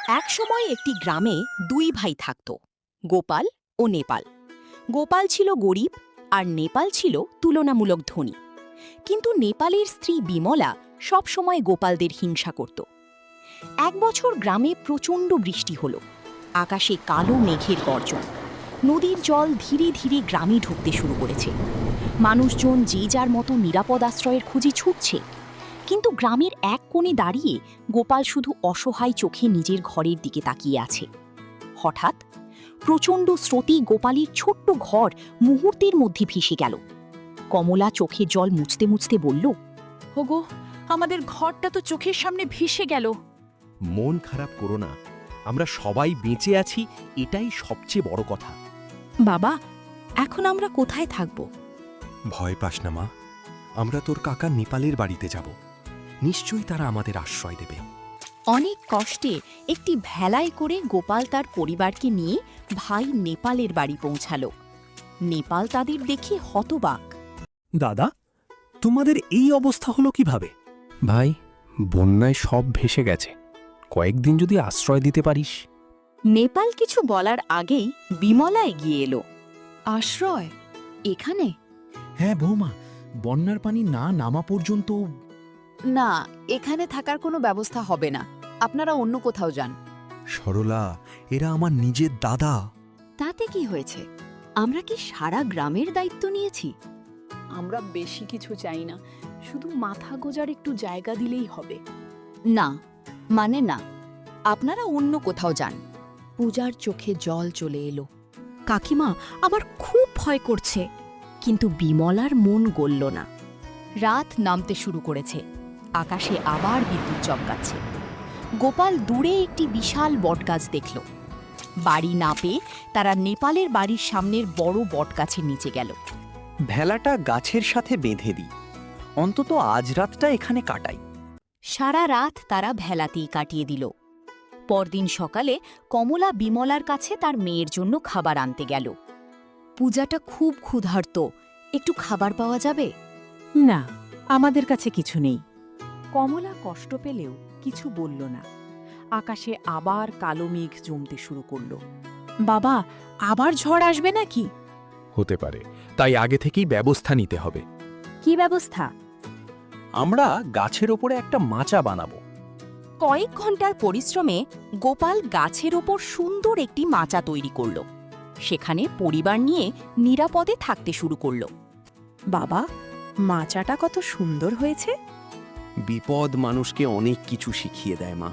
একসময় একটি গ্রামে দুই ভাই থাকত, গোপাল ও নেপাল। গোপাল ছিল গরিব আর নেপাল ছিল তুলনামূলক ধনী। কিন্তু নেপালের স্ত্রী বিমলা সবসময় গোপালদের হিংসা করত। এক বছর গ্রামে প্রচণ্ড বৃষ্টি হল। আকাশে কালো মেঘের গর্জন। নদীর জল ধীরে ধীরে গ্রামে ঢুকতে শুরু করেছে। মানুষজন যে যার মতো নিরাপদ আশ্রয়ের খুঁজে ছুটছে। কিন্তু গ্রামের এক কোণে দাঁড়িয়ে গোপাল শুধু অসহায় চোখে নিজের ঘরের দিকে তাকিয়ে আছে। হঠাৎ প্রচণ্ড স্রোতে গোপালের ছোট্ট ঘর মুহূর্তের মধ্যে ভেসে গেল। কমলা চোখে জল মুছতে মুছতে বলল, ওগো, আমাদের ঘরটা তো চোখের সামনে ভেসে গেল। মন খারাপ করো না, আমরা সবাই বেঁচে আছি, এটাই সবচেয়ে বড় কথা। বাবা, এখন আমরা কোথায় থাকব? ভয় পাস না মা, আমরা তোর কাকা নেপালের বাড়িতে যাব। নিশ্চয়ই তারা আমাদের আশ্রয় দেবে। অনেক কষ্টে একটি ভেলায় করে গোপাল তার পরিবারকে নিয়ে ভাই নেপালের বাড়ি পৌঁছালো। নেপাল তাদের দেখে হতবাক। দাদা, তোমাদের এই অবস্থা হলো কিভাবে? ভাই, বন্যায় সব ভেসে গেছে, কয়েকদিন যদি আশ্রয় দিতে পারিস। নেপাল কিছু বলার আগেই বিমলা এগিয়ে এলো। আশ্রয় এখানে? হ্যাঁ বৌমা, বন্যার পানি না নামা পর্যন্ত। না, এখানে থাকার কোনো ব্যবস্থা হবে না, আপনারা অন্য কোথাও যান। সরলা, এরা আমার নিজের দাদা। তাতে কি হয়েছে? আমরা কি সারা গ্রামের দায়িত্ব নিয়েছি? আমরা বেশি কিছু চাই না, শুধু মাথা গোজার একটু জায়গা দিলেই হবে। না, মানে না, আপনারা অন্য কোথাও যান। পূজার চোখে জল চলে এলো। কাকিমা, আমার খুব ভয় করছে। কিন্তু বিমলার মন গলল না। রাত নামতে শুরু করেছে। আকাশে আবার বিদ্যুৎ চমকাচ্ছে। গোপাল দূরে একটি বিশাল বটগাছ দেখল। বাড়ি না পেয়ে তারা নেপালের বাড়ির সামনের বড় বটগাছের নিচে গেল। ভেলাটা গাছের সাথে বেঁধে দিই, অন্তত আজ রাতটা এখানে কাটাই। সারা রাত তারা ভেলাতেই কাটিয়ে দিল। পরদিন সকালে কমলা বিমলার কাছে তার মেয়ের জন্য খাবার আনতে গেল। পূজাটা খুব ক্ষুধার্ত, একটু খাবার পাওয়া যাবে? না, আমাদের কাছে কিছু নেই। কমলা কষ্ট পেলেও কিছু বলল না। আকাশে আবার কালো মেঘ জমতে শুরু করল। বাবা, আবার ঝড় আসবে নাকি? হতে পারে, তাই আগে থেকেই ব্যবস্থা নিতে হবে। কি ব্যবস্থা? আমরা গাছের ওপরে একটা মাচা বানাবো। কয়েক ঘন্টার পরিশ্রমে গোপাল গাছের ওপর সুন্দর একটি মাচা তৈরি করল। সেখানে পরিবার নিয়ে নিরাপদে থাকতে শুরু করল। বাবা, মাচাটা কত সুন্দর হয়েছে। বিপদ মানুষকে অনেক কিছু শিখিয়ে দেয় মা।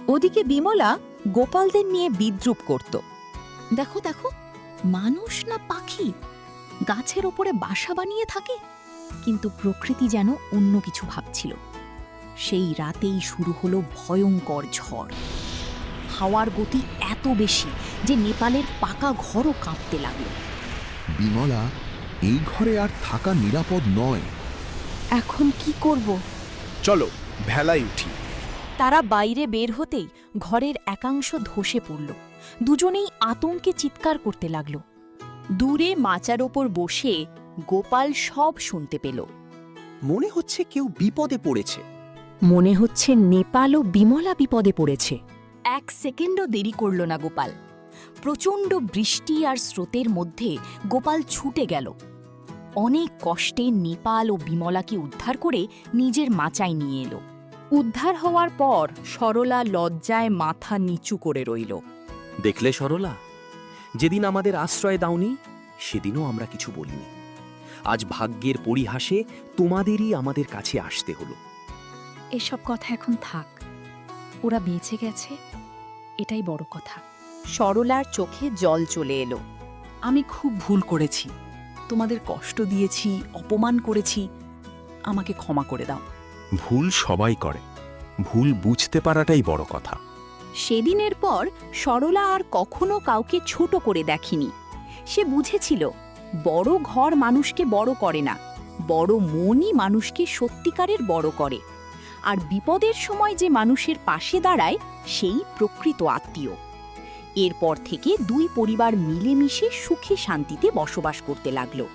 ওদিকে বিমলা গোপালদের নিয়ে বিদ্রূপ করত। দেখো দেখো, মানুষ না পাখি গাছের ওপরে বাসা বানিয়ে থাকে। কিন্তু প্রকৃতি যেন অন্য কিছু ভাবছিল। সেই রাতেই শুরু হলো ভয়ঙ্কর ঝড়। হাওয়ার গতি এত বেশি যে নেপালের পাকা ঘরও কাঁপতে লাগল। বিমলা, এই ঘরে আর থাকা নিরাপদ নয়। এখন কি করব? চলো ভেলায় উঠি। তারা বাইরে বের হতেই ঘরের একাংশ ধসে পড়ল। দুজনেই আতঙ্কে চিৎকার করতে লাগল। দূরে মাচার ওপর বসে গোপাল সব শুনতে পেল। মনে হচ্ছে কেউ বিপদে পড়েছে। মনে হচ্ছে নেপাল ও বিমলা বিপদে পড়েছে। এক সেকেন্ডও দেরি করল না গোপাল। প্রচণ্ড বৃষ্টি আর স্রোতের মধ্যে গোপাল ছুটে গেল। অনেক কষ্টে নেপাল ও বিমলাকে উদ্ধার করে নিজের মাচায় নিয়ে এলো। উদ্ধার হওয়ার পর সরলা লজ্জায় মাথা নিচু করে রইল। দেখলে সরলা, যেদিন আমাদের আশ্রয় দাওনি সেদিনও আমরা কিছু বলিনি। আজ ভাগ্যের পরিহাসে তোমাদেরই আমাদের কাছে আসতে হলো। এসব কথা এখন থাক, ওরা বেঁচে গেছে, এটাই বড় কথা। সরলার চোখে জল চলে এলো। আমি খুব ভুল করেছি, তোমাদের কষ্ট দিয়েছি, অপমান করেছি। আমাকে ক্ষমা করে দাও। ভুল সবাই করে, ভুল বুঝতে পারাটাই বড় কথা। সেদিনের পর সরলা আর কখনো কাউকে ছোট করে দেখেনি। সে বুঝেছিল বড় ঘর মানুষকে বড় করে না, বড় মনই মানুষকে সত্যিকারের বড় করে। আর বিপদের সময় যে মানুষের পাশে দাঁড়ায় সেই প্রকৃত আত্মীয়। এরপর থেকে দুই পরিবার মিলেমিশে সুখে শান্তিতে বসবাস করতে লাগলো।